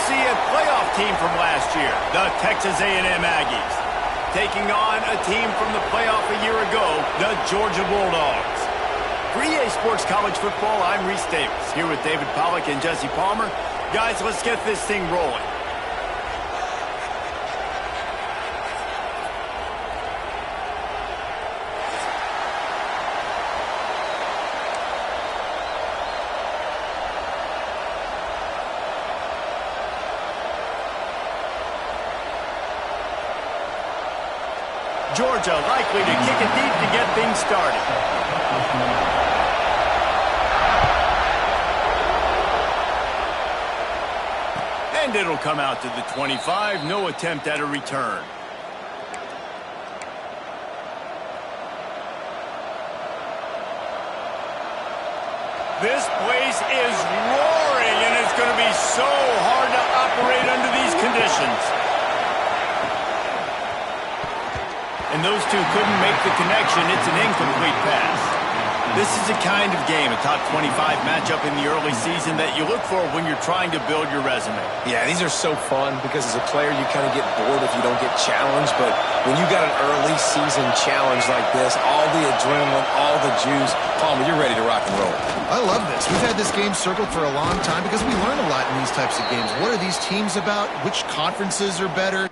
see a playoff team from last year, the Texas A&M Aggies, taking on a team from the playoff a year ago, the Georgia Bulldogs. For EA Sports College Football, I'm Reese Davis, here with David Pollack and Jesse Palmer. Guys, let's get this thing rolling. Georgia likely to kick it deep to get things started. And it'll come out to the 25. No attempt at a return. This place is roaring, and it's going to be so hard to operate under these conditions. And those two couldn't make the connection. It's an incomplete pass. This is the kind of game, a top 25 matchup in the early season, that you look for when you're trying to build your resume. Yeah, these are so fun because as a player, you kind of get bored if you don't get challenged. But when you got an early season challenge like this, all the adrenaline, all the juice, Palmer, you're ready to rock and roll. I love this. We've had this game circled for a long time because we learn a lot in these types of games. What are these teams about? Which conferences are better?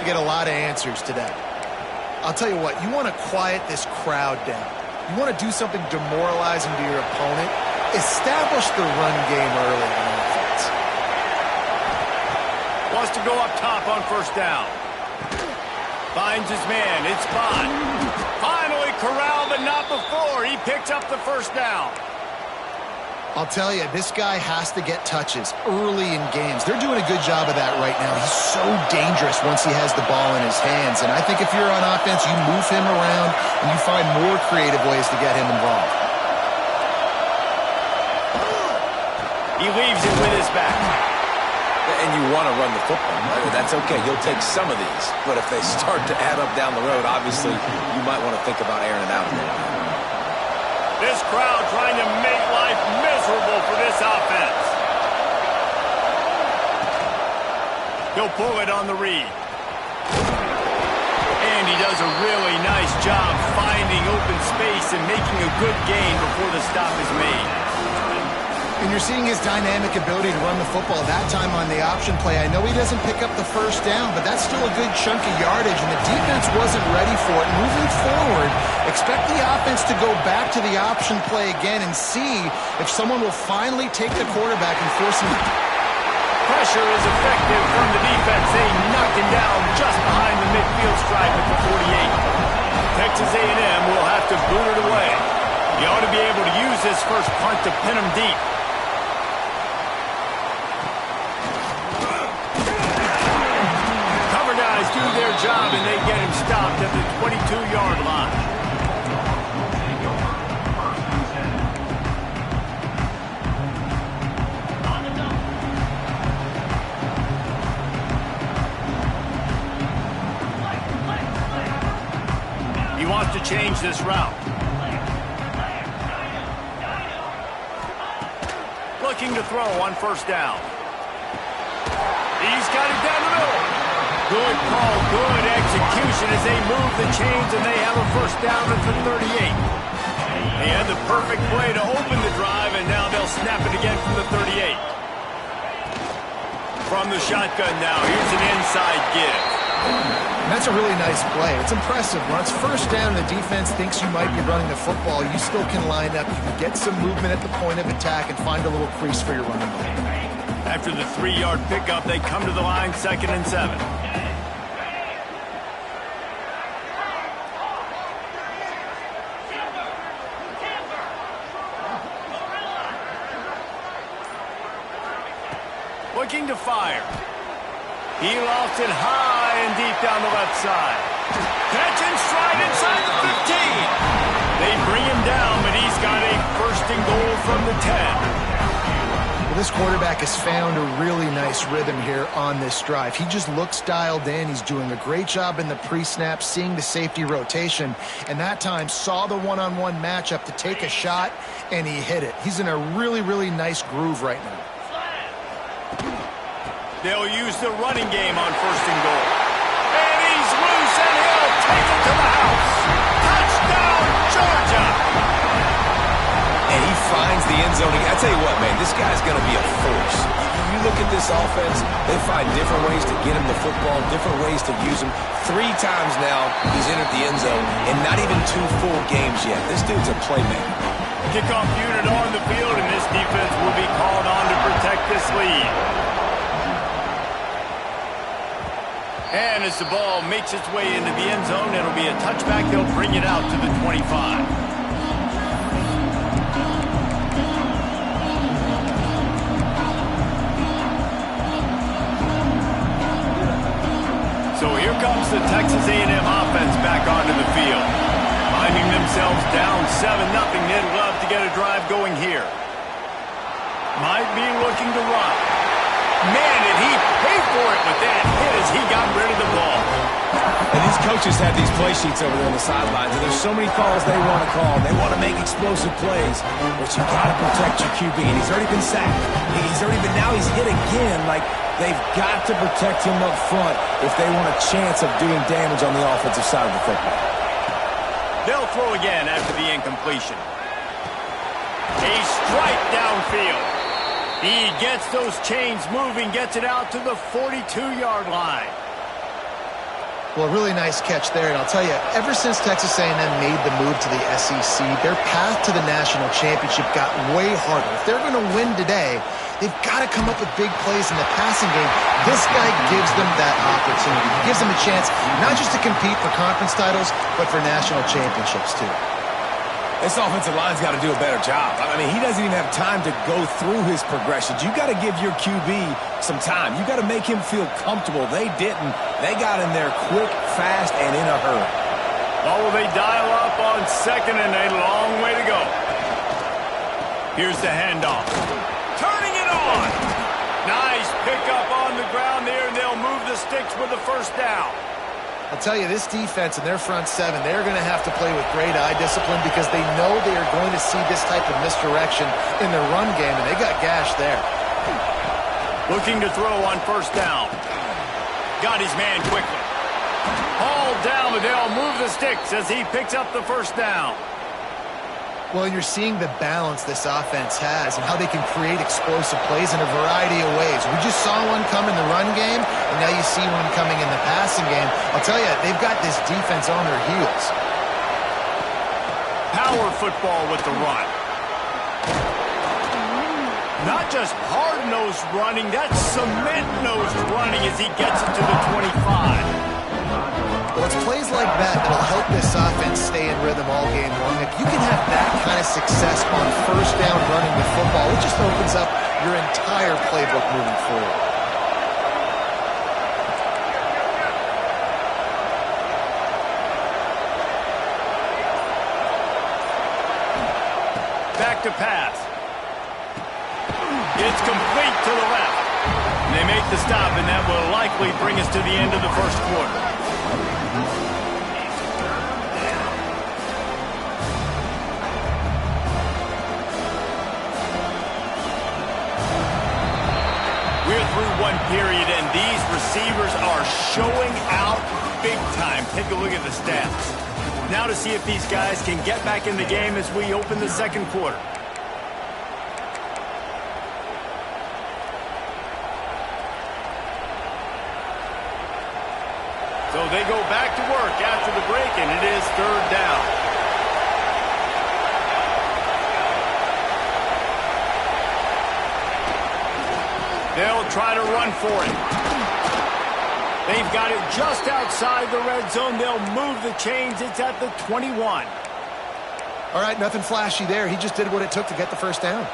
Get a lot of answers today. I'll tell you what, you want to quiet this crowd down. You want to do something demoralizing to your opponent. Establish the run game early on offense. Wants to go up top on first down. Finds his man. It's Bond. Finally corralled, but not before. He picks up the first down. I'll tell you, this guy has to get touches early in games. They're doing a good job of that right now. He's so dangerous once he has the ball in his hands. And I think if you're on offense, you move him around and you find more creative ways to get him involved. He leaves it with his back. And you want to run the football. That's okay. You'll take some of these. But if they start to add up down the road, obviously, you might want to think about airing it out a little bit. This crowd trying to make life miserable for this offense. He'll pull it on the read. And he does a really nice job finding open space and making a good gain before the stop is made. And you're seeing his dynamic ability to run the football that time on the option play. I know he doesn't pick up the first down, but that's still a good chunk of yardage, and the defense wasn't ready for it. Moving forward, expect the offense to go back to the option play again and see if someone will finally take the quarterback and force him. Pressure is effective from the defense. They knock him down just behind the midfield stripe at the 48. Texas A&M will have to boot it away. He ought to be able to use this first punt to pin him deep. Do their job, and they get him stopped at the 22-yard line. He wants to change this route. Looking to throw on first down. He's got it down the middle. Good call, good execution as they move the chains, and they have a first down at the 38. He had the perfect play to open the drive, and now they'll snap it again from the 38. From the shotgun now, here's an inside give. And that's a really nice play. It's impressive. When it's first down, the defense thinks you might be running the football. You still can line up. You can get some movement at the point of attack and find a little crease for your running back. After the 3-yard pickup, they come to the line, 2nd and 7. Looking to fire. He lofts it high and deep down the left side. Catch and stride inside the 15. They bring him down, but he's got a 1st and goal from the 10. This quarterback has found a really nice rhythm here on this drive. He just looks dialed in. He's doing a great job in the pre-snap, seeing the safety rotation, and that time saw the one-on-one matchup to take a shot, and he hit it. He's in a really, really nice groove right now. They'll use the running game on 1st and goal. And he's loose, and he'll take it to the house. Touchdown, Georgia! And he finds the end zone. I tell you what, man, this guy's going to be a force. You look at this offense, they find different ways to get him the football, different ways to use him. 3 times now he's entered the end zone, and not even 2 full games yet. This dude's a playmaker. Kickoff unit on the field, and this defense will be called on to protect this lead. And as the ball makes its way into the end zone, it'll be a touchback. They'll bring it out to the 25. So here comes the Texas A&M offense back onto the field. Finding themselves down 7-0, they'd love to get a drive going here. Might be looking to run. Man, did he pay for it with that hit as he got rid of the ball. And these coaches have these play sheets over there on the sidelines, and there's so many calls they want to call. They want to make explosive plays, but you got to protect your QB, and he's already been sacked. Now he's hit again. Like, they've got to protect him up front if they want a chance of doing damage on the offensive side of the football. They'll throw again after the incompletion. A strike downfield. He gets those chains moving, gets it out to the 42-yard line. Well, a really nice catch there, and I'll tell you, ever since Texas A&M made the move to the SEC, their path to the national championship got way harder. If they're going to win today, they've got to come up with big plays in the passing game. This guy gives them that opportunity. He gives them a chance not just to compete for conference titles, but for national championships, too. This offensive line's got to do a better job. I mean, he doesn't even have time to go through his progressions. You got to give your QB some time. You got to make him feel comfortable. They didn't. They got in there quick, fast, and in a hurry. Oh, will they dial up on 2nd and a long way to go. Here's the handoff. Turning it on. Nice pickup on the ground there, and they'll move the sticks with the 1st down. I'll tell you, this defense and their front 7, they're going to have to play with great eye discipline because they know they are going to see this type of misdirection in their run game, and they got gashed there. Looking to throw on 1st down. Got his man quickly. Hauled down, but they'll move the sticks as he picks up the 1st down. Well, you're seeing the balance this offense has and how they can create explosive plays in a variety of ways. We just saw one come in the run game, and now you see one coming in the passing game. I'll tell you, they've got this defense on their heels. Power football with the run. Not just hard-nosed running, that's cement-nosed running as he gets it to the 25. Well, it's plays like that that'll help this offense stay in rhythm all game long. If you can have that kind of success on 1st down running the football, it just opens up your entire playbook moving forward. Back to pass. It's complete to the left. They make the stop, and that will likely bring us to the end of the 1st quarter. We're through one period, and these receivers are showing out big time. Take a look at the stats. Now to see if these guys can get back in the game as we open the 2nd quarter. So they go back to work after the break, and it is 3rd down. They'll try to run for it. They've got it just outside the red zone. They'll move the chains. It's at the 21. All right, nothing flashy there. He just did what it took to get the 1st down.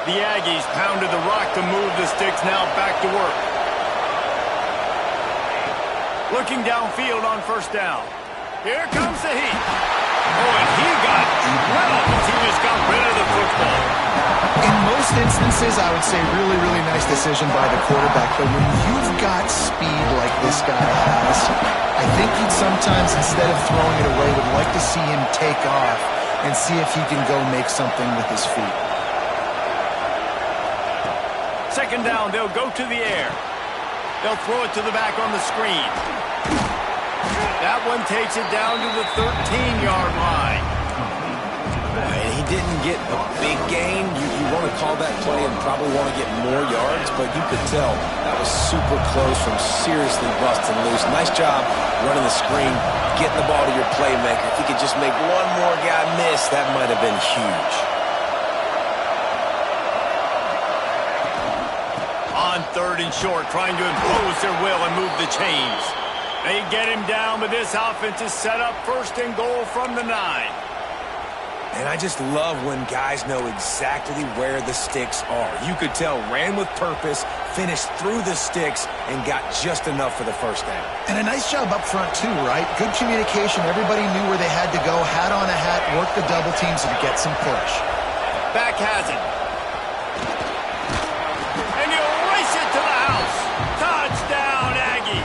The Aggies pounded the rock to move the sticks. Now back to work. Looking downfield on 1st down. Here comes the heat. Oh, and he got drilled as he just got rid of the football. In most most instances, I would say really, really nice decision by the quarterback. But when you've got speed like this guy has, I think he'd sometimes, instead of throwing it away, would like to see him take off and see if he can go make something with his feet. Second down, they'll go to the air. They'll throw it to the back on the screen. That one takes it down to the 13-yard line. And he didn't get a big gain. You want to call that play and probably want to get more yards, but you could tell that was super close from seriously busting loose. Nice job running the screen, getting the ball to your playmaker. If he could just make one more guy miss, that might have been huge. On third and short, trying to impose their will and move the chains. They get him down, but this offense is set up first and goal from the 9. And I just love when guys know exactly where the sticks are. You could tell ran with purpose, finished through the sticks, and got just enough for the first down. And a nice job up front too, right? Good communication. Everybody knew where they had to go. Hat on a hat, work the double teams to get some push. Back has it. And he'll race it to the house. Touchdown, Aggie.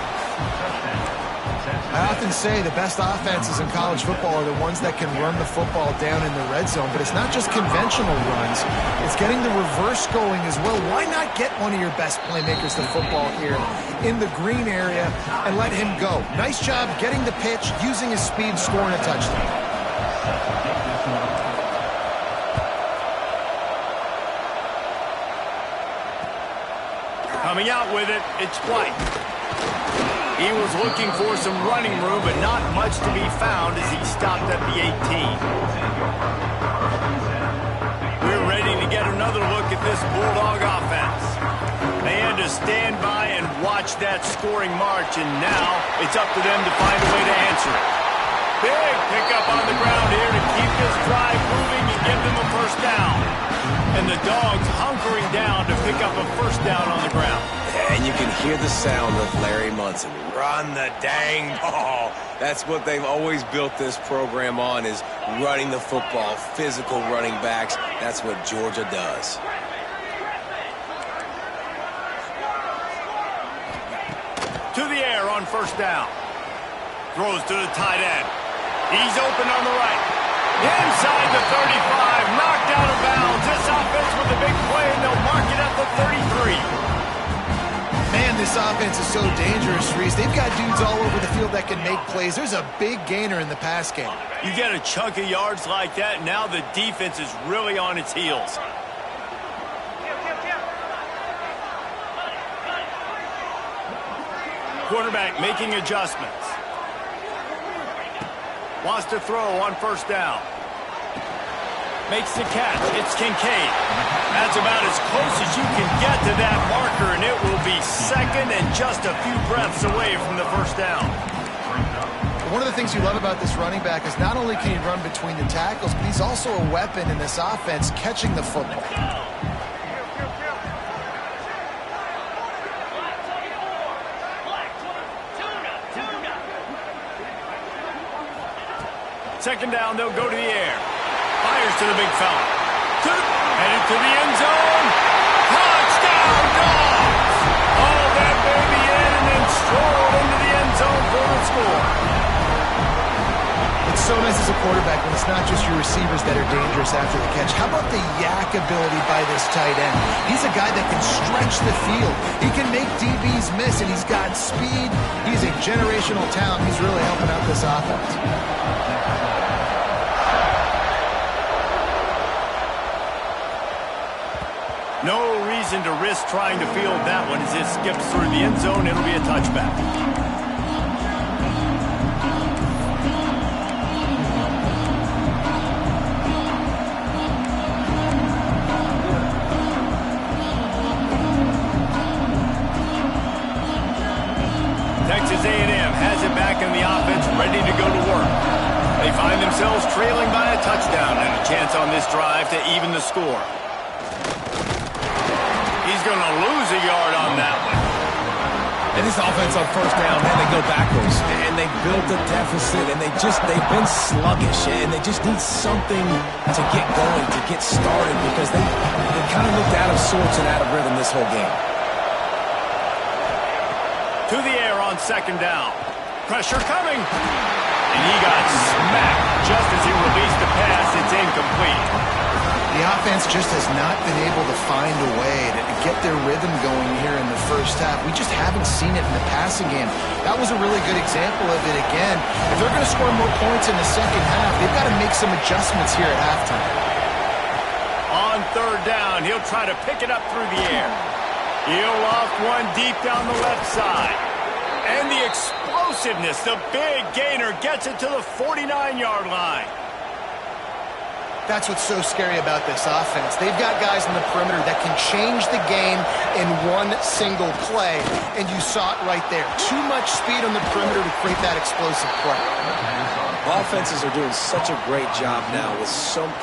I often say the best offenses in college football are the ones that can run the football down in the red zone, but it's not just conventional runs. It's getting the reverse going as well. Why not get one of your best playmakers the football here in the green area and let him go? Nice job getting the pitch, using his speed, scoring a touchdown. Coming out with it, it's White. He was looking for some running room, but not much to be found as he stopped at the 18. We're ready to get another look at this Bulldog offense. They had to stand by and watch that scoring march, and now it's up to them to find a way to answer it. Big pickup on the ground here to keep this drive moving and give them a first down. And the Dogs hunkering down to pick up a first down on the ground. And you can hear the sound of Larry Munson. Run the dang ball. That's what they've always built this program on, is running the football, physical running backs. That's what Georgia does. To the air on first down. Throws to the tight end. He's open on the right. Inside the 35, knocked out of bounds. This offense with a big play, and they'll mark it at the 33. Man, this offense is so dangerous, Reese. They've got dudes all over the field that can make plays. There's a big gainer in the pass game. You get a chunk of yards like that, now the defense is really on its heels. Quarterback making adjustments. Wants to throw on first down. Makes the catch. It's Kincaid. That's about as close as you can get to that marker, and it will be second and just a few breaths away from the first down. One of the things you love about this running back is not only can he run between the tackles, but he's also a weapon in this offense catching the football. Second down, they'll go to the air. Fires to the big fella. Headed to the end zone. Touchdown, Dogs! All that baby in and then strolled into the end zone for the score. It's so nice as a quarterback when it's not just your receivers that are dangerous after the catch. How about the yak ability by this tight end? He's a guy that can stretch the field. He can make DBs miss, and he's got speed. He's a generational talent. He's really helping out this offense. No reason to risk trying to field that one as it skips through the end zone. It'll be a touchback. Texas A&M has it back in the offense, ready to go to work. They find themselves trailing by a touchdown and a chance on this drive to even the score. He's going to lose a yard on that one. And this offense on first down, man, they go backwards. And they built a deficit, and they've been sluggish, and they just need something to get going, to get started, because they kind of looked of sorts and out of rhythm this whole game. To the air on second down. Pressure coming. And he got smacked just as he released the pass. It's incomplete. The offense just has not been able to find a way to get their rhythm going here in the first half. We just haven't seen it in the passing game. That was a really good example of it again. If they're going to score more points in the second half, they've got to make some adjustments here at halftime. On third down, he'll try to pick it up through the air. He'll loft one deep down the left side. And the explosiveness, the big gainer gets it to the 49-yard line. That's what's so scary about this offense. They've got guys in the perimeter that can change the game in one single play, and you saw it right there. Too much speed on the perimeter to create that explosive play. Offenses are doing such a great job now with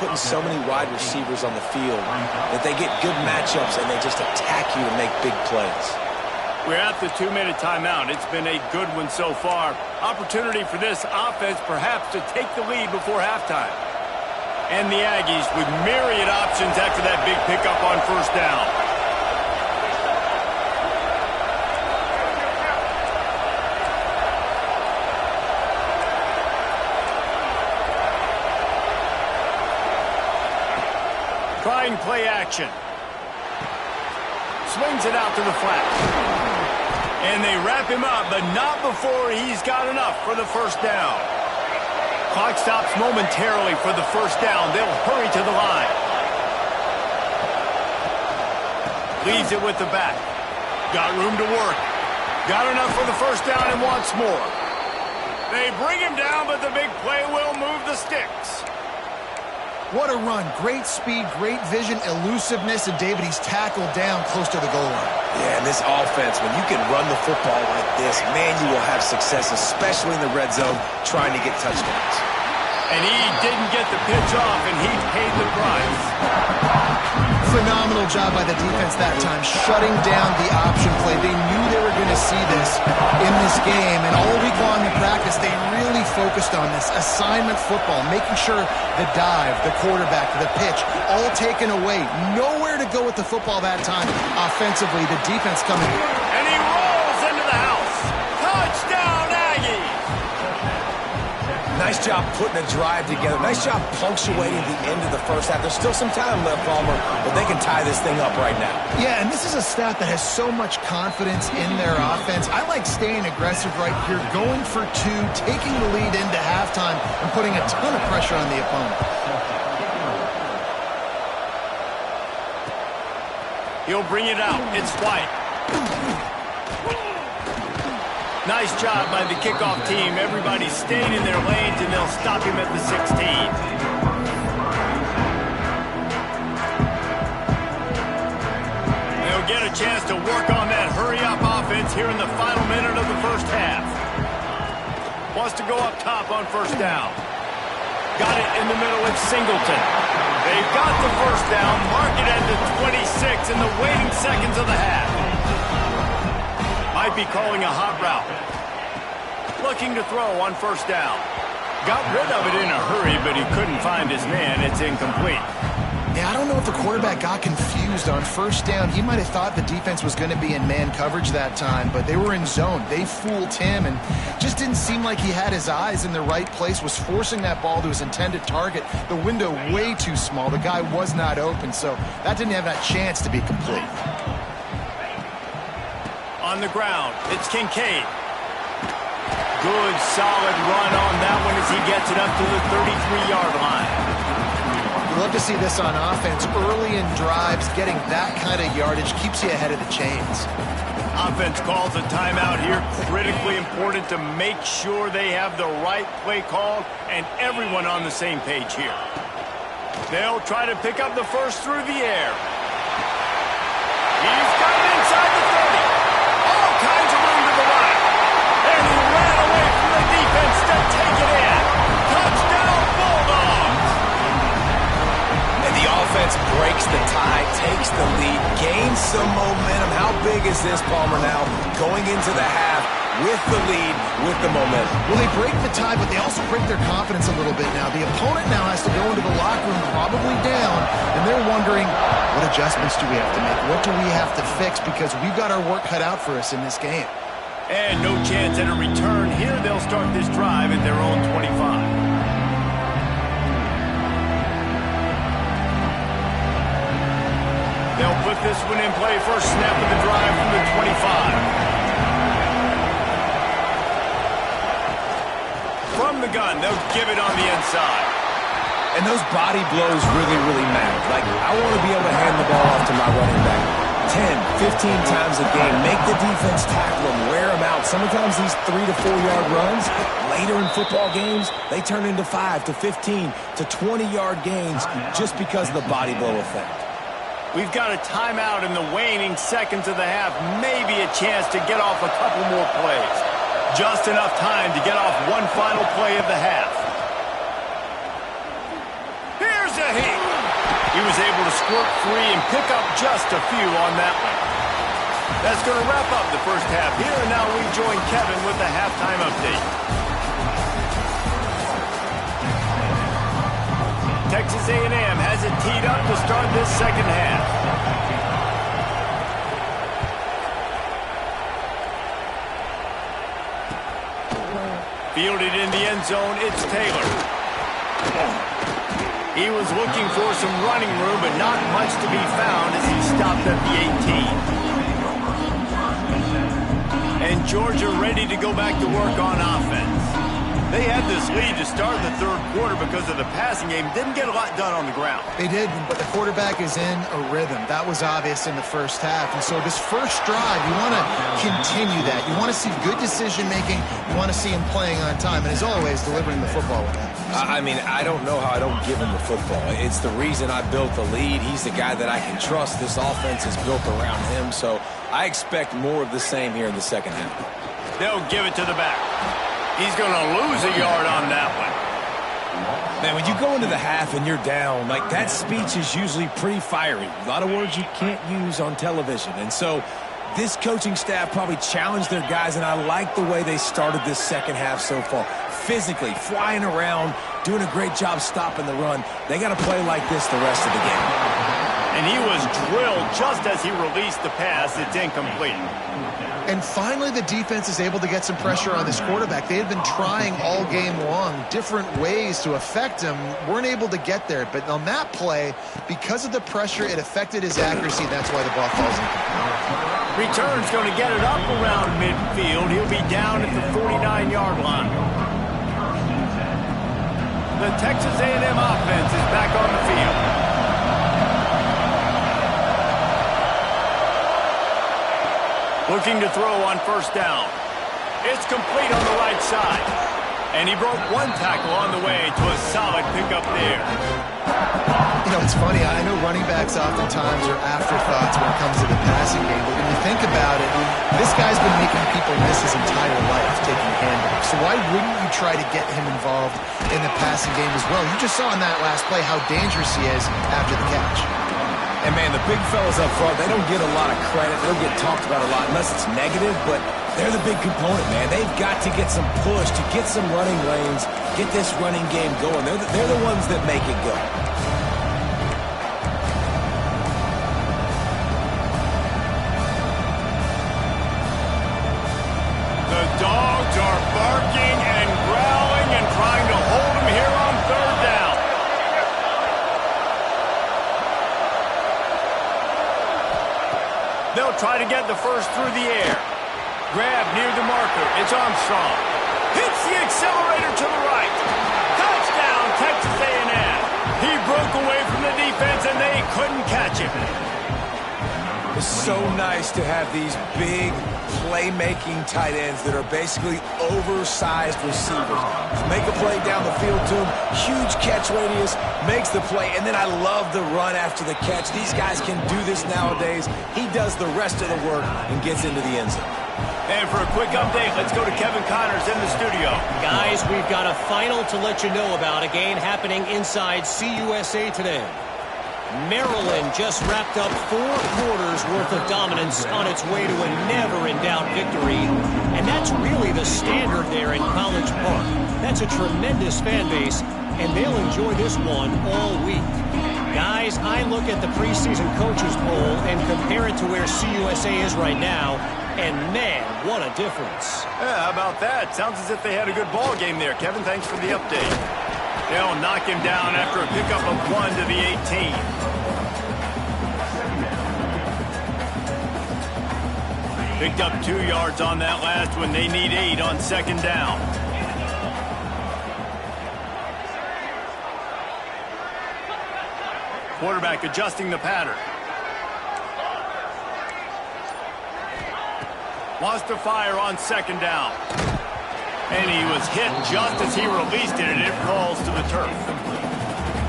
putting so many wide receivers on the field that they get good matchups and they just attack you and make big plays. We're at the 2-minute timeout. It's been a good one so far. Opportunity for this offense perhaps to take the lead before halftime. And the Aggies with myriad options after that big pickup on first down. Trying play action. Swings it out to the flat. And they wrap him up, but not before he's got enough for the first down. Clock stops momentarily for the first down. They'll hurry to the line. Leaves it with the back. Got room to work. Got enough for the first down and wants more. They bring him down, but the big play will move the sticks. What a run. Great speed, great vision, elusiveness, and David, he's tackled down close to the goal line. Yeah, and this offense, when you can run the football like this, man, you will have success, especially in the red zone, trying to get touchdowns. And he didn't get the pitch off, and he paid the price. Phenomenal job by the defense that time, shutting down the option play. They knew they were going to see this in this game, and all week long in practice, they really focused on this assignment football, making sure the dive, the quarterback, the pitch, all taken away. Nowhere to go with the football that time. Offensively, the defense coming. And he rolls into the house. Touchdown, Aggies! Nice job putting a drive together. Nice job punctuating the end of the first half. There's still some time left, Palmer, but they can tie this thing up right now. Yeah, and this is a staff that has so much confidence in their offense. I like staying aggressive right here, going for two, taking the lead into halftime, and putting a ton of pressure on the opponent. He'll bring it out. It's White. Nice job by the kickoff team. Everybody stayed in their lanes, and they'll stop him at the 16. They'll get a chance to work on that hurry-up offense here in the final minute of the first half. Wants to go up top on first down. Got it in the middle with Singleton. They've got the first down. Mark it at the 26 in the waiting seconds of the half. Might be calling a hot route. Looking to throw on first down. Got rid of it in a hurry, but he couldn't find his man. It's incomplete. Yeah, I don't know if the quarterback got confused on first down. He might have thought the defense was going to be in man coverage that time, but they were in zone. They fooled him and just didn't seem like he had his eyes in the right place, was forcing that ball to his intended target. The window way too small. The guy was not open, so that didn't have that chance to be complete. On the ground, it's Kincaid. Good, solid run on that one as he gets it up to the 33-yard line. You love to see this on offense. Early in drives, getting that kind of yardage keeps you ahead of the chains. Offense calls a timeout here. Critically important to make sure they have the right play called and everyone on the same page here. They'll try to pick up the first through the air. He's got it inside the 30. All kinds of room to the right. And he ran away from the defense to take it in. Touchdown, Bulldogs! And the offense breaks the tie, takes the lead, gains some momentum. How big is this, Palmer, now? Going into the half, with the lead, with the momentum. Well, they break the tie, but they also break their confidence a little bit now. The opponent now has to go into the locker room probably down, and they're wondering, what adjustments do we have to make? What do we have to fix? Because we've got our work cut out for us in this game. And no chance at a return. Here they'll start this drive at their own 25. They'll put this one in play. First snap of the drive from the 25. From the gun, they'll give it on the inside. And those body blows really, really matter. Like, I want to be able to hand the ball off to my running back 10, 15 times a game. Make the defense tackle them, wear them out. Sometimes these 3 to 4 yard runs, later in football games, they turn into 5 to 15 to 20 yard gains just because of the body blow effect. We've got a timeout in the waning seconds of the half. Maybe a chance to get off a couple more plays. Just enough time to get off one final play of the half. Here's a hit. He was able to squirt free and pick up just a few on that one. That's going to wrap up the first half here, and now we join Kevin with the halftime update. Texas A&M has it teed up to start this second half. Fielded in the end zone, it's Taylor. He was looking for some running room, but not much to be found as he stopped at the 18. And Georgia ready to go back to work on offense. They had this lead to start the third quarter because of the passing game. Didn't get a lot done on the ground. They did, but the quarterback is in a rhythm. That was obvious in the first half. And so this first drive, you want to continue that. You want to see good decision-making. You want to see him playing on time. And as always, delivering the football when it happens. I mean, I don't know how I don't give him the football. It's the reason I built the lead. He's the guy that I can trust. This offense is built around him. So I expect more of the same here in the second half. They'll give it to the back. He's going to lose a yard on that one. Man, when you go into the half and you're down, like, that speech is usually pretty fiery. A lot of words you can't use on television. And so this coaching staff probably challenged their guys, and I like the way they started this second half so far. Physically, flying around, doing a great job stopping the run. They got to play like this the rest of the game. And he was drilled just as he released the pass. It's incomplete. And finally, the defense is able to get some pressure on this quarterback. They had been trying all game long different ways to affect him. Weren't able to get there. But on that play, because of the pressure, it affected his accuracy. That's why the ball falls incomplete. Return's going to get it up around midfield. He'll be down at the 49-yard line. The Texas A&M offense is back on the field. Looking to throw on first down. It's complete on the right side. And he broke one tackle on the way to a solid pickup there. You know, it's funny. I know running backs oftentimes are afterthoughts when it comes to the passing game. But when you think about it, this guy's been making people miss his entire life taking handoffs. So why wouldn't you try to get him involved in the passing game as well? You just saw in that last play how dangerous he is after the catch. And, man, the big fellas up front, they don't get a lot of credit. They don't get talked about a lot unless it's negative, but they're the big component, man. They've got to get some push, to get some running lanes, get this running game going. They're the ones that make it go. The dogs are barking and growling and trying to hold him here on third down. They'll try to get the first through the air. Grab near the marker. It's Armstrong. Hits the accelerator to the right. Touchdown, Texas A&M. He broke away from the defense, and they couldn't catch him. It's so nice to have these big playmaking tight ends that are basically oversized receivers. Make a play down the field to him, huge catch radius, makes the play, and then I love the run after the catch. These guys can do this nowadays. He does the rest of the work and gets into the end zone. And for a quick update, let's go to Kevin Connors in the studio. Guys, we've got a final to let you know about, a game happening inside CUSA today. Maryland just wrapped up 4 quarters worth of dominance on its way to a never-in-doubt victory. And that's really the standard there in College Park. That's a tremendous fan base, and they'll enjoy this one all week. Guys, I look at the preseason coaches poll and compare it to where CUSA is right now, and man, what a difference. Yeah, how about that? Sounds as if they had a good ball game there. Kevin, thanks for the update. They'll knock him down after a pickup of 1 to the 18. Picked up 2 yards on that last one. They need 8 on second down. Quarterback adjusting the pattern. Wants to fire on second down. And he was hit just as he released it, and it falls to the turf.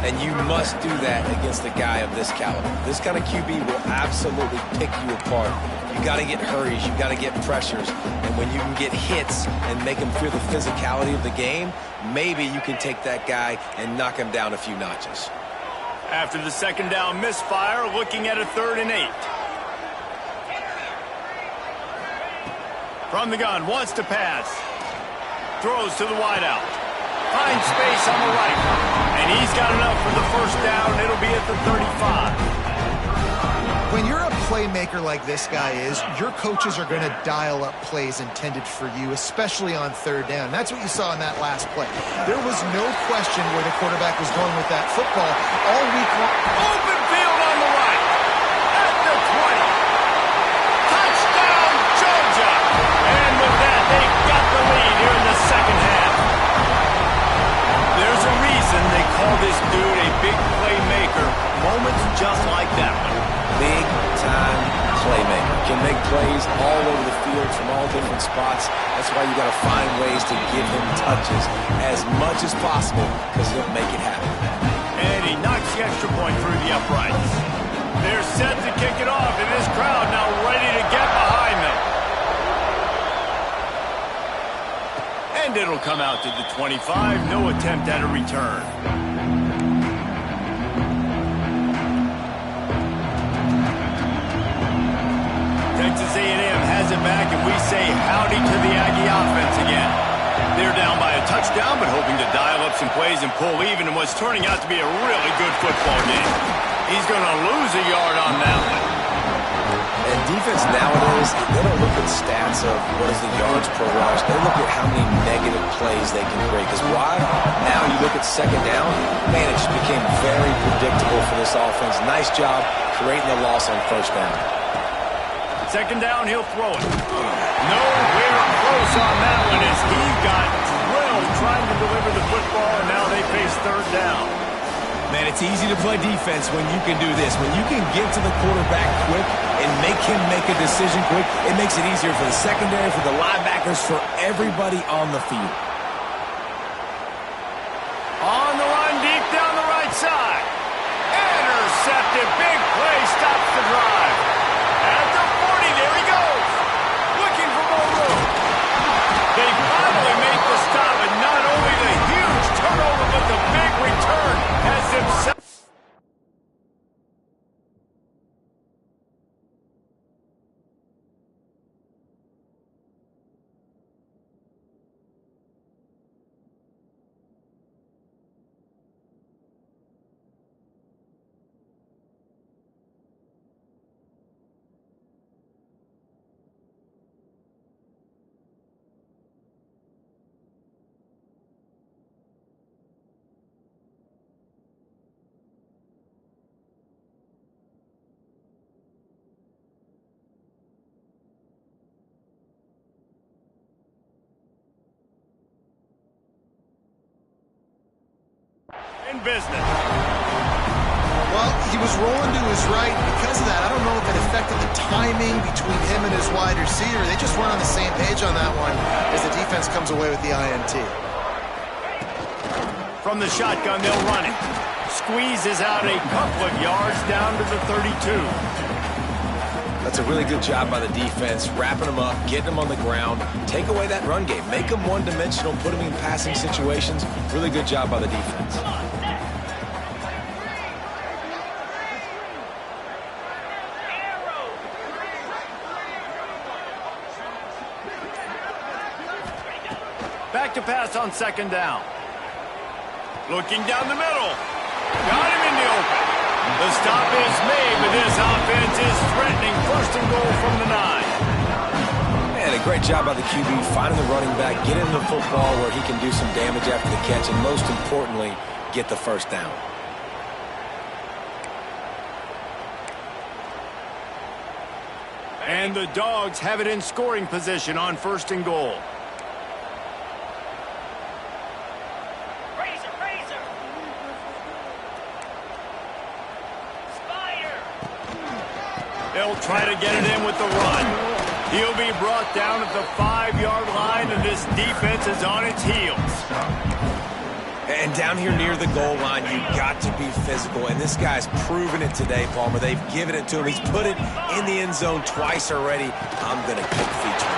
And you must do that against a guy of this caliber. This kind of QB will absolutely pick you apart. You got to get hurries, you got to get pressures, and when you can get hits and make him feel the physicality of the game, maybe you can take that guy and knock him down a few notches. After the second down misfire, looking at a 3rd and 8. From the gun, wants to pass. Throws to the wideout. Finds space on the right. And he's got enough for the first down. It'll be at the 35. When you're a playmaker like this guy is, your coaches are going to dial up plays intended for you, especially on 3rd down. That's what you saw in that last play. There was no question where the quarterback was going with that football all week long. Open field on the right. At the 20. Touchdown, Georgia. And with that, they've got the lead here in the second half. There's a reason they call this dude a big playmaker. Moments just like that one. Big-time playmaker. Can make plays all over the field from all different spots. That's why you got to find ways to give him touches as much as possible, because he'll make it happen. And he knocks the extra point through the uprights. They're set to kick it off, and this crowd now ready to get behind them. And it'll come out to the 25. No attempt at a return. Texas A&M has it back, and we say howdy to the Aggie offense again. They're down by a touchdown, but hoping to dial up some plays and pull even in what's turning out to be a really good football game. He's going to lose a yard on that one. And defense nowadays, they don't look at stats of what is the yards per rush. They look at how many negative plays they can create. Because why? Now you look at second down, man, it just became very predictable for this offense. Nice job creating the loss on first down. Second down, he'll throw it. Nowhere close on that one as he got drilled trying to deliver the football, and now they face 3rd down. Man, it's easy to play defense when you can do this. When you can get to the quarterback quick and make him make a decision quick, it makes it easier for the secondary, for the linebackers, for everybody on the field. On the run, deep down the right side. Intercepted, big play, stops the drive. At the 40, there he goes. Looking for more room. They finally make the stop, and not only the huge turnover, but the big return has himself. In business. Well, he was rolling to his right. Because of that, I don't know if it affected the timing between him and his wide receiver. They just weren't on the same page on that one as the defense comes away with the INT. From the shotgun, they'll run it. Squeezes out a couple of yards down to the 32. That's a really good job by the defense, wrapping them up, getting them on the ground, take away that run game, make them one-dimensional, put them in passing situations. Really good job by the defense. Back to pass on second down. Looking down the middle. Got him in the open. The stop is made, but this offense is threatening first and goal from the 9. Man, a great job by the QB finding the running back, getting him the football where he can do some damage after the catch, and most importantly, get the first down. And the Dogs have it in scoring position on first and goal. They'll try to get it in with the run. He'll be brought down at the 5-yard line, and this defense is on its heels. And down here near the goal line, you've got to be physical, and this guy's proven it today, Palmer. They've given it to him. He's put it in the end zone twice already. I'm going to kick feature.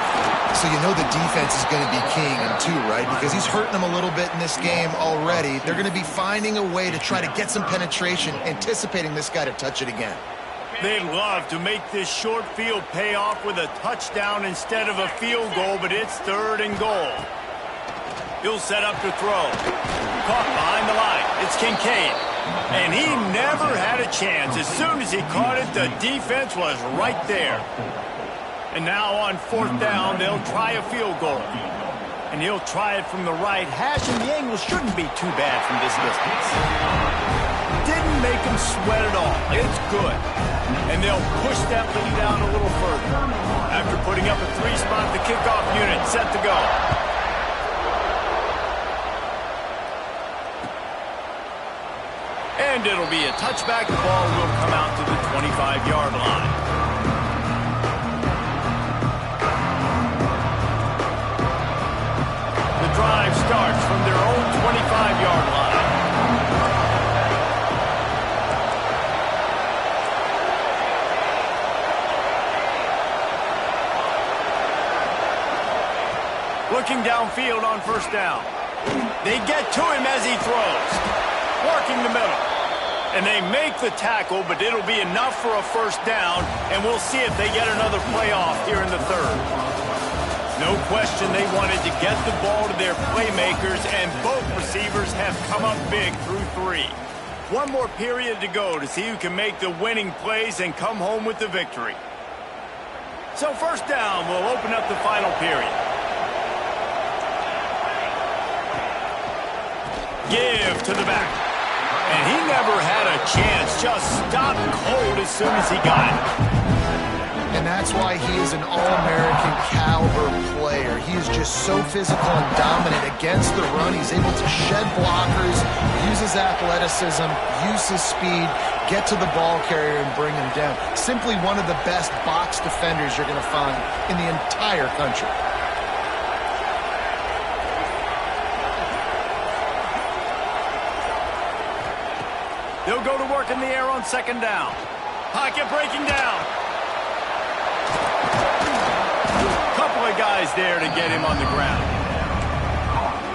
So you know the defense is going to be keying him too, right? Because he's hurting them a little bit in this game already. They're going to be finding a way to try to get some penetration, anticipating this guy to touch it again. They'd love to make this short field pay off with a touchdown instead of a field goal, but it's third and goal. He'll set up to throw. Caught behind the line. It's Ncaa. And he never had a chance. As soon as he caught it, the defense was right there. And now on fourth down, they'll try a field goal. And he'll try it from the right hash, and the angle shouldn't be too bad from this distance. Didn't make him sweat at all. It's good. And they'll push that lead down a little further. After putting up a 3-spot, the kickoff unit set to go. And it'll be a touchback. The ball will come out to the 25-yard line. The drive starts from their own 25-yard line. Looking downfield on first down. They get to him as he throws. Working the middle. And they make the tackle, but it'll be enough for a first down, and we'll see if they get another playoff here in the third. No question they wanted to get the ball to their playmakers, and both receivers have come up big through 3. One more period to go to see who can make the winning plays and come home with the victory. So first down will open up the final period. Give to the back. And he never had a chance. Just stopped cold as soon as he got it. And that's why he is an All-American caliber player. He is just so physical and dominant against the run. He's able to shed blockers, use his athleticism, use his speed, get to the ball carrier and bring him down. Simply one of the best box defenders you're going to find in the entire country. They'll go to work in the air on second down. Pocket breaking down. Couple of guys there to get him on the ground.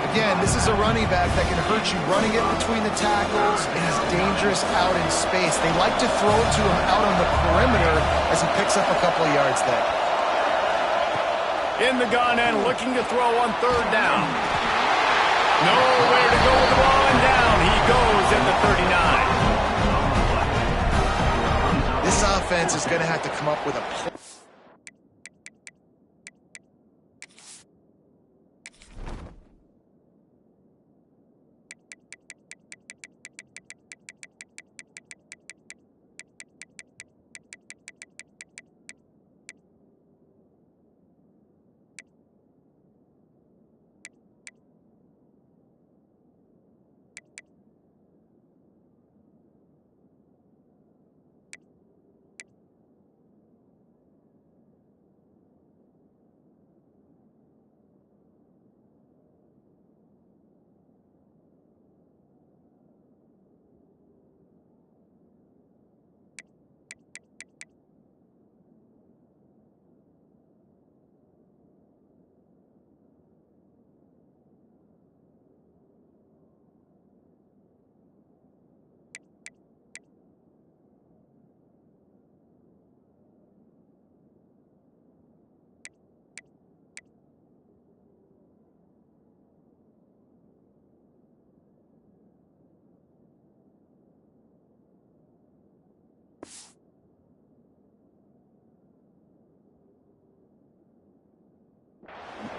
Again, this is a running back that can hurt you running it between the tackles, and he's dangerous out in space. They like to throw it to him out on the perimeter as he picks up a couple of yards there. In the gun and looking to throw on third down. Nowhere to go with the ball, and down he goes at the 39. This offense is going to have to come up with a play.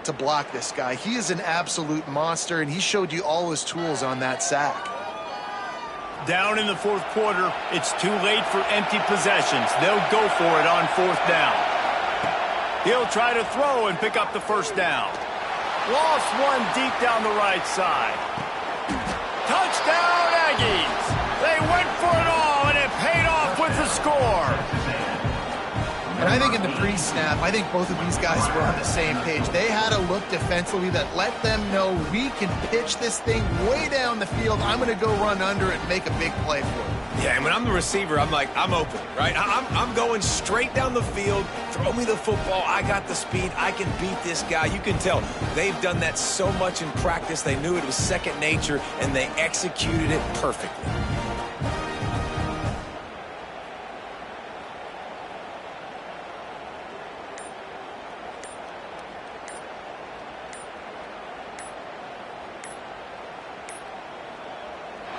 to block this guy. He is an absolute monster, and he showed you all his tools on that sack. Down in the fourth quarter, it's too late for empty possessions. They'll go for it on fourth down. He'll try to throw and pick up the first down. Lost one deep down the right side. Touchdown, Aggies! They went for it all, and it paid off with the score. And I think in the pre-snap, I think both of these guys were on the same page. They had a look defensively that let them know we can pitch this thing way down the field. I'm going to go run under it and make a big play for it. Yeah, and when I'm the receiver, I'm like, I'm open, right? I'm going straight down the field. Throw me the football. I got the speed. I can beat this guy. You can tell they've done that so much in practice. They knew it was second nature, and they executed it perfectly.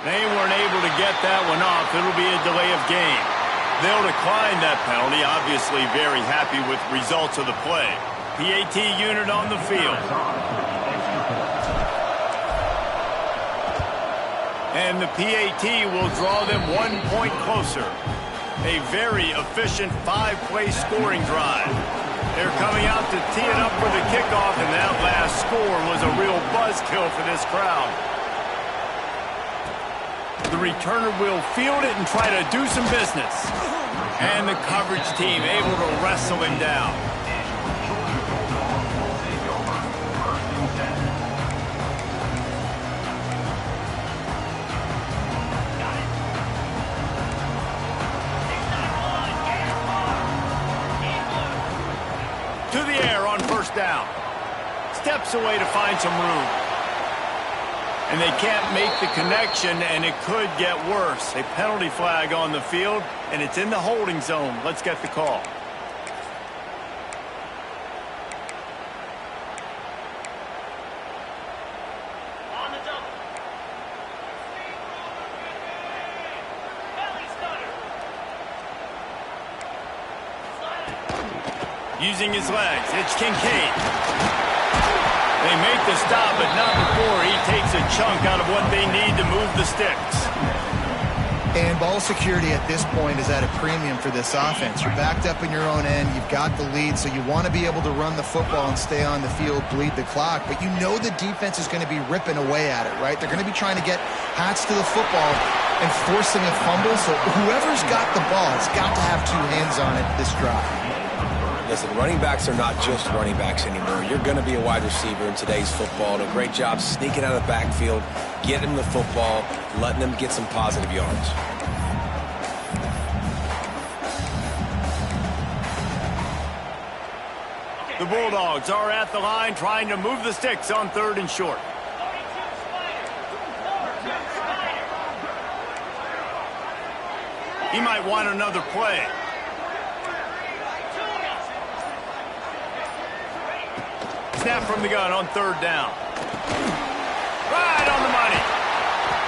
They weren't able to get that one off. It'll be a delay of game. They'll decline that penalty, obviously very happy with results of the play. PAT unit on the field. And the PAT will draw them 1 point closer. A very efficient 5-play scoring drive. They're coming out to tee it up for the kickoff, and that last score was a real buzzkill for this crowd. The returner will field it and try to do some business. And the coverage team able to wrestle him down. To the air on first down. Steps away to find some room. And they can't make the connection, and it could get worse. A penalty flag on the field, and it's in the holding zone. Let's get the call. On the double. Using his legs, it's Ncaa. They make the stop, but not before he takes a chunk out of what they need to move the sticks. And ball security at this point is at a premium for this offense. You're backed up in your own end. You've got the lead, so you want to be able to run the football and stay on the field, bleed the clock. But you know the defense is going to be ripping away at it, right? They're going to be trying to get hats to the football and forcing a fumble. So whoever's got the ball has got to have two hands on it this drive. Listen, running backs are not just running backs anymore. You're going to be a wide receiver in today's football. And a great job sneaking out of the backfield, getting the football, letting them get some positive yards. The Bulldogs are at the line trying to move the sticks on 3rd and short. He might want another play. Snap from the gun on 3rd down. Right on the money.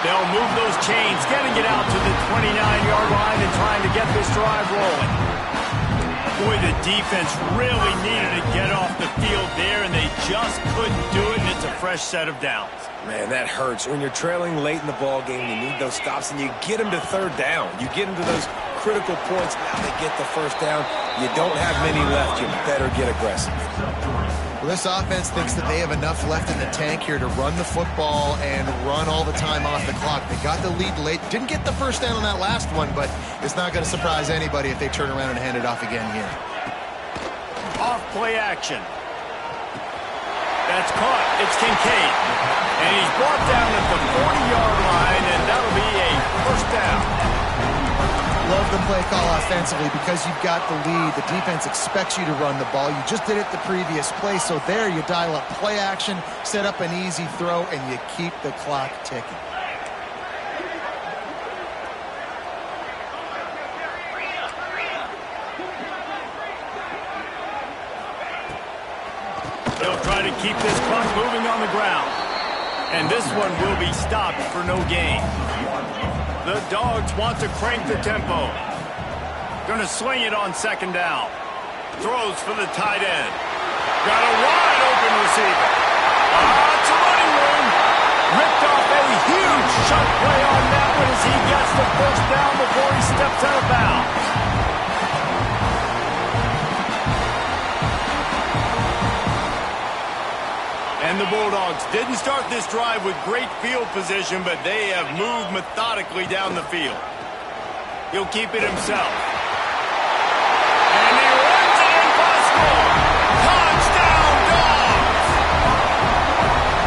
They'll move those chains, getting it out to the 29-yard line and trying to get this drive rolling. Boy, the defense really needed to get off the field there, and they just couldn't do it, and it's a fresh set of downs. Man, that hurts. When you're trailing late in the ball game, you need those stops, and you get them to 3rd down. You get them to those critical points. Now they get the first down. You don't have many left. You better get aggressive. Well, this offense thinks that they have enough left in the tank here to run the football and run all the time off the clock. They got the lead late. Didn't get the first down on that last one, but it's not going to surprise anybody if they turn around and hand it off again here. Off play action. That's caught. It's Ncaa. And he's brought down at the 40-yard line, and that'll be a first down. Love the play call offensively because you've got the lead. The defense expects you to run the ball. You just did it the previous play, so there you dial up play action, set up an easy throw, and you keep the clock ticking. They'll try to keep this clock moving on the ground. And this one will be stopped for no gain. The Dogs want to crank the tempo. Going to sling it on 2nd down. Throws for the tight end. Got a wide open receiver. Lots of running room. Ripped off a huge chunk play on that one as he gets the first down before he steps out of bounds. And the Bulldogs didn't start this drive with great field position, but they have moved methodically down the field. He'll keep it himself. And he runs it in for a score. Touchdown, Dogs!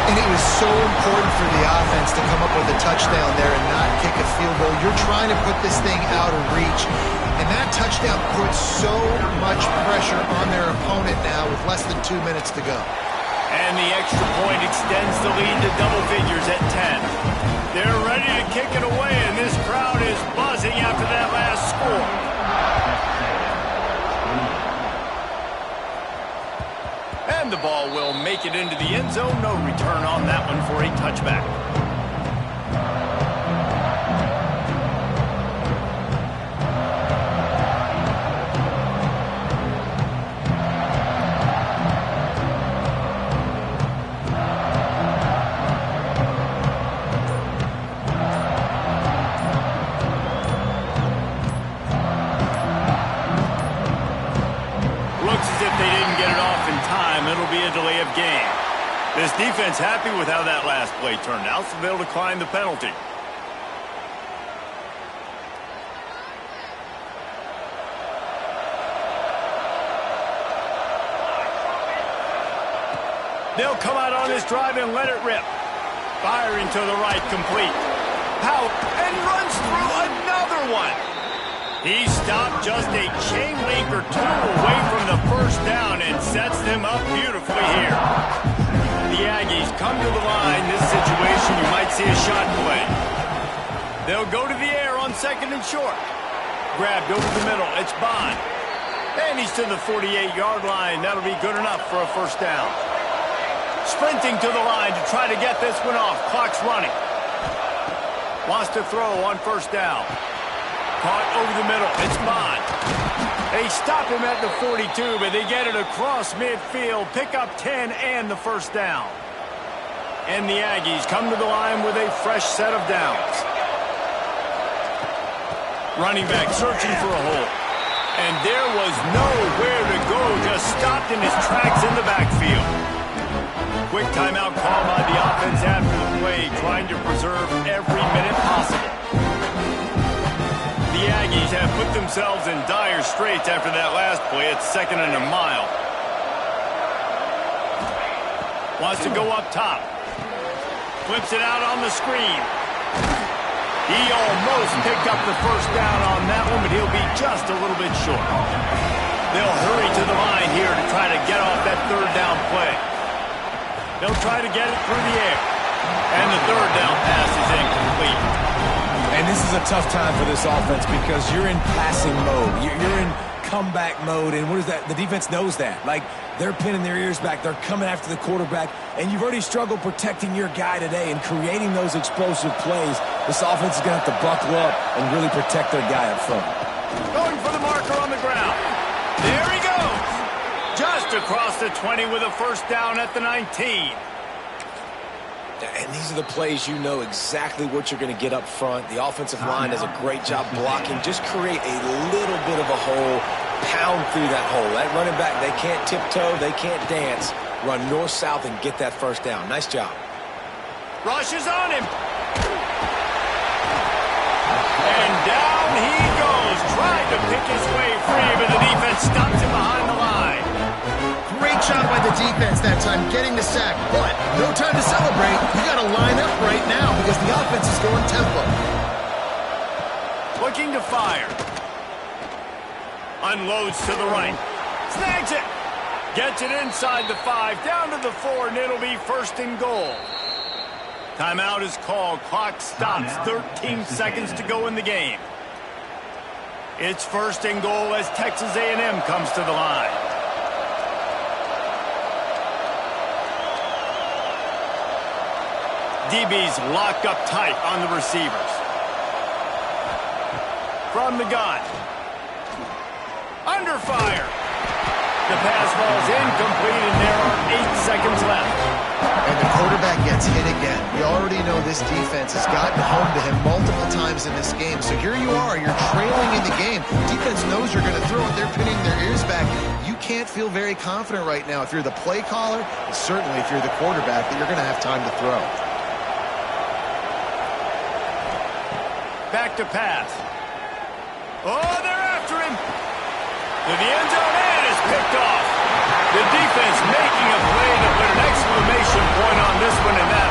And it was so important for the offense to come up with a touchdown there and not kick a field goal. You're trying to put this thing out of reach. And that touchdown puts so much pressure on their opponent now with less than 2 minutes to go. And the extra point extends the lead to double figures at 10. They're ready to kick it away, and this crowd is buzzing after that last score. And the ball will make it into the end zone. No return on that one for a touchback. It'll be a delay of game. This defense happy with how that last play turned out, so they'll decline the penalty. They'll come out on this drive and let it rip. Firing to the right, complete. Powell, and runs through another one. He stopped just a chain link or two away from the first down and sets them up beautifully here. The Aggies come to the line. This situation, you might see a shot play. They'll go to the air on second and short. Grabbed over the middle. It's Bond. And he's to the 48-yard line. That'll be good enough for a first down. Sprinting to the line to try to get this one off. Clock's running. Wants to throw on first down. Caught over the middle. It's Bond. They stop him at the 42, but they get it across midfield. Pick up 10 and the first down. And the Aggies come to the line with a fresh set of downs. Running back searching for a hole. And there was nowhere to go. Just stopped in his tracks in the backfield. Quick timeout call by the offense after the play, trying to preserve every minute possible. The Aggies have put themselves in dire straits after that last play. It's 2nd and a mile. Wants to go up top. Flips it out on the screen. He almost picked up the first down on that one, but he'll be just a little bit short. They'll hurry to the line here to try to get off that third down play. They'll try to get it through the air. And the third down pass is incomplete. And this is a tough time for this offense because you're in passing mode. You're in comeback mode, and what is that? The defense knows that. Like, they're pinning their ears back. They're coming after the quarterback, and you've already struggled protecting your guy today and creating those explosive plays. This offense is going to have to buckle up and really protect their guy up front. Going for the marker on the ground. There he goes. Just across the 20 with a first down at the 19. And these are the plays you know exactly what you're going to get up front. The offensive line does a great job blocking. Just create a little bit of a hole, pound through that hole. That running back, they can't tiptoe, they can't dance. Run north-south and get that first down. Nice job. Rush is on him. And down he goes. Tried to pick his way free, but the defense stops him behind the line. Great job by the defense that time getting the sack, but no time to celebrate. You got to line up right now because the offense is going tempo. Looking to fire. Unloads to the right. Snags it. Gets it inside the 5, down to the 4, and it'll be 1st and goal. Timeout is called. Clock stops. 13 seconds to go in the game. It's 1st and goal as Texas A&M comes to the line. DB's locked up tight on the receivers. From the gun. Under fire. The pass falls incomplete, and there are 8 seconds left. And the quarterback gets hit again. You already know this defense has gotten home to him multiple times in this game. So here you are, you're trailing in the game. Defense knows you're going to throw it. They're pinning their ears back. You can't feel very confident right now if you're the play caller, and certainly if you're the quarterback, that you're going to have time to throw. Back to pass. Oh, they're after him. To the end zone, and it's picked off. The defense making a play to put an exclamation point on this one, and that